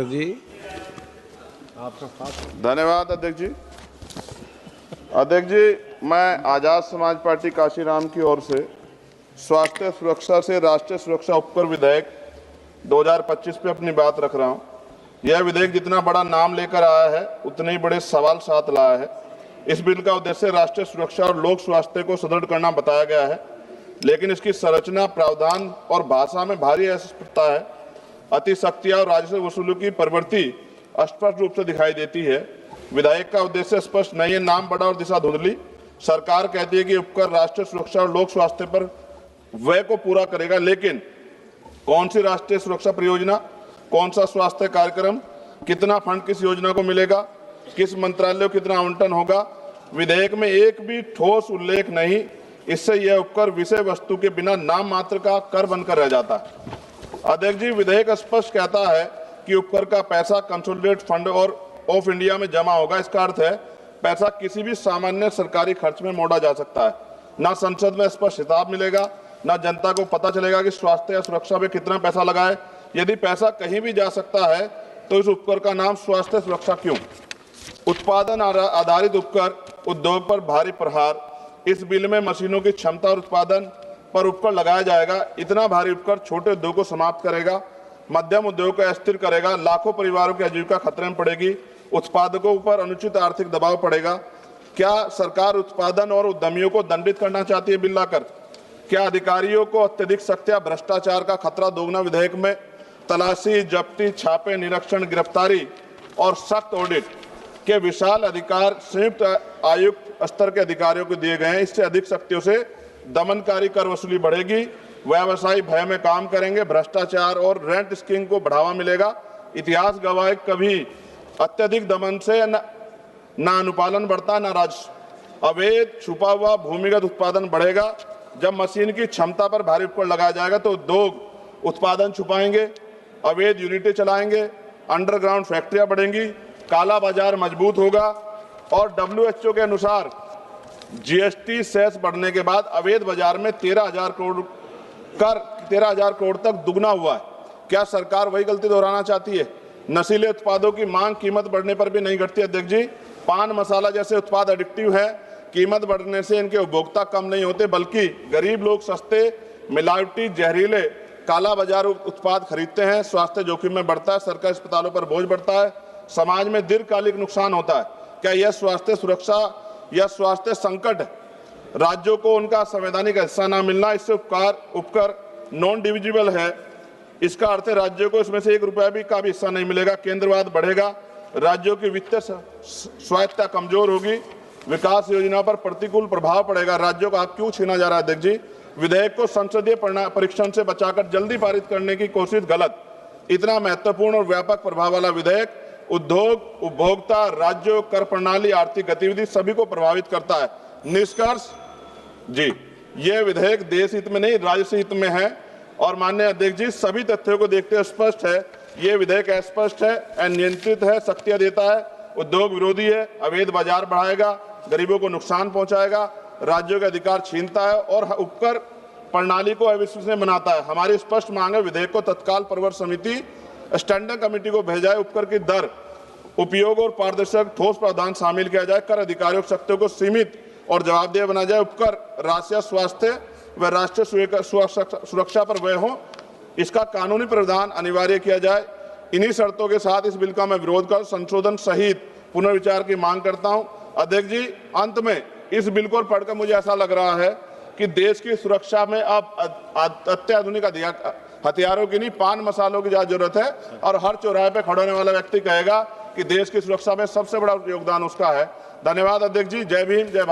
जी आपका धन्यवाद अध्यक्ष जी। अध्यक्ष जी, मैं आजाद समाज पार्टी काशीराम की ओर से स्वास्थ्य सुरक्षा से राष्ट्रीय सुरक्षा उपकर विधेयक 2025 पे अपनी बात रख रहा हूं। यह विधेयक जितना बड़ा नाम लेकर आया है उतने ही बड़े सवाल साथ लाया है। इस बिल का उद्देश्य राष्ट्रीय सुरक्षा और लोक स्वास्थ्य को सुदृढ़ करना बताया गया है, लेकिन इसकी संरचना, प्रावधान और भाषा में भारी अस्पष्टता है। अतिशक्तियां और राजस्व वसूली की प्रवृत्ति स्पष्ट रूप से दिखाई देती है। विधेयक का उद्देश्य स्पष्ट नहीं है, नाम बड़ा और दिशा धुंधली। सरकार कहती है कि उपकर राष्ट्रीय सुरक्षा और लोक स्वास्थ्य पर व्यय को पूरा करेगा, लेकिन कौन सी राष्ट्रीय सुरक्षा परियोजना, कौन सा स्वास्थ्य कार्यक्रम, कितना फंड किस योजना को मिलेगा, किस मंत्रालय को कितना आवंटन होगा, विधेयक में एक भी ठोस उल्लेख नहीं। इससे यह उपकर विषय वस्तु के बिना नाम मात्र का कर बनकर रह जाता है। अध्यक्ष जी, विधेयक स्पष्ट कहता है कि उपकर का पैसा कंसोलिडेटेड फंड और ऑफ इंडिया में जमा होगा। इसका अर्थ है पैसा किसी भी सामान्य सरकारी खर्च में मोड़ा जा सकता है। ना संसद में स्पष्ट हिसाब मिलेगा, ना जनता को पता चलेगा कि स्वास्थ्य या सुरक्षा में कितना पैसा लगा है। यदि पैसा कहीं भी जा सकता है तो इस उपकर का नाम स्वास्थ्य सुरक्षा क्यों? उत्पादन आधारित उपकर, उद्योग पर भारी प्रहार। इस बिल में मशीनों की क्षमता और उत्पादन पर उपकर लगाया जाएगा। इतना भारी उपकर छोटे उद्योग को समाप्त करेगा, मध्यम उद्योग को अस्थिर करेगा, लाखों परिवारों की आजीविका खतरे में पड़ेगी, उत्पादकों पर अनुचित आर्थिक दबाव पड़ेगा। क्या सरकार उत्पादन और उद्यमियों को दंडित करना चाहती है बिल लाकर? क्या अधिकारियों को अत्यधिक सख्त या भ्रष्टाचार का खतरा दोगुना? विधेयक में तलाशी, जब्ती, छापे, निरीक्षण, गिरफ्तारी और सख्त ऑडिट के विशाल अधिकार संयुक्त आयुक्त स्तर के अधिकारियों को दिए गए हैं। इससे अधिक शक्तियों से दमनकारी कर वसूली बढ़ेगी, व्यवसायी भय में काम करेंगे, भ्रष्टाचार और रेंट स्कीम को बढ़ावा मिलेगा। इतिहास गवाह है, कभी अत्यधिक दमन से न अनुपालन बढ़ता, न राजस्व। अवैध छुपा हुआ भूमिगत उत्पादन बढ़ेगा। जब मशीन की क्षमता पर भारी उपकर लगाया जाएगा तो उद्योग उत्पादन छुपाएंगे, अवैध यूनिटें चलाएंगे, अंडरग्राउंड फैक्ट्रियां बढ़ेंगी, काला बाजार मजबूत होगा। और WHO के अनुसार GST सेस बढ़ने के बाद अवैध बाजार में 13,000 करोड़ तक दुगना हुआ है। क्या सरकार वही गलती दोहराना चाहती है? नशीले उत्पादों की मांग कीमत बढ़ने पर भी नहीं घटती। अध्यक्ष जी, पान मसाला जैसे उत्पाद एडिक्टिव है। कीमत बढ़ने से इनके उपभोक्ता कम नहीं होते, बल्कि गरीब लोग सस्ते, मिलावटी, जहरीले, काला बाजार उत्पाद खरीदते हैं। स्वास्थ्य जोखिम में बढ़ता है, सरकारी अस्पतालों पर बोझ बढ़ता है, समाज में दीर्घकालिक नुकसान होता है। क्या यह स्वास्थ्य सुरक्षा या स्वास्थ्य संकट है? राज्यों को उनका संवैधानिक हिस्सा न मिलना, इससे उपकर नॉन डिविजिबल है। इसका अर्थ है राज्यों को इसमें से ₹1 का भी हिस्सा नहीं मिलेगा। केंद्रवाद बढ़ेगा, राज्यों की वित्तीय स्वायत्तता कमजोर होगी, विकास योजना पर प्रतिकूल प्रभाव पड़ेगा। राज्यों का हक क्यों छीना जा रहा है? अध्यक्ष जी, विधेयक को संसदीय परीक्षण से बचाकर जल्दी पारित करने की कोशिश गलत। इतना महत्वपूर्ण और व्यापक प्रभाव वाला विधेयक उद्योग, उपभोक्ता, राज्यों, कर प्रणाली, आर्थिक गतिविधि सभी को प्रभावित करता है। निष्कर्ष जी, यह विधेयक देश हित में नहीं राजस्व हित में है। और माननीय अध्यक्ष जी, सभी तथ्यों को देखते हुए स्पष्ट है, यह विधेयक अस्पष्ट है, अनियंत्रित है, शक्तियां देता है, उद्योग विरोधी है, अवैध बाजार बढ़ाएगा, गरीबों को नुकसान पहुंचाएगा, राज्यों के अधिकार छीनता है और उपकर प्रणाली को अविश्वसनीय बनाता है। हमारी स्पष्ट मांग है, विधेयक को तत्काल प्रवर समिति स्टैंडिंग कमेटी को भेजा जाए, उपकर की दर, उपयोग और पारदर्शक ठोस प्रावधान शामिल किया जाए, कर अधिकारियों की शक्तियों को सीमित और जवाबदेह बनाया जाए, उपकर राष्ट्रीय स्वास्थ्य व राष्ट्रीय सुरक्षा पर व्यय हो, इसका कानूनी प्रावधान अनिवार्य किया जाए। इन्हीं शर्तों के साथ इस बिल का मैं विरोध कर संशोधन सहित पुनर्विचार की मांग करता हूं। अध्यक्ष जी, अंत में इस बिल को पढ़कर मुझे ऐसा लग रहा है कि देश की सुरक्षा में अब अत्याधुनिक हथियारों की नहीं, पान मसालों की ज्यादा जरूरत है। और हर चौराहे पे खड़े होने वाला व्यक्ति कहेगा कि देश की सुरक्षा में सबसे बड़ा योगदान उसका है। धन्यवाद अध्यक्ष जी। जय भीम, जय भारत।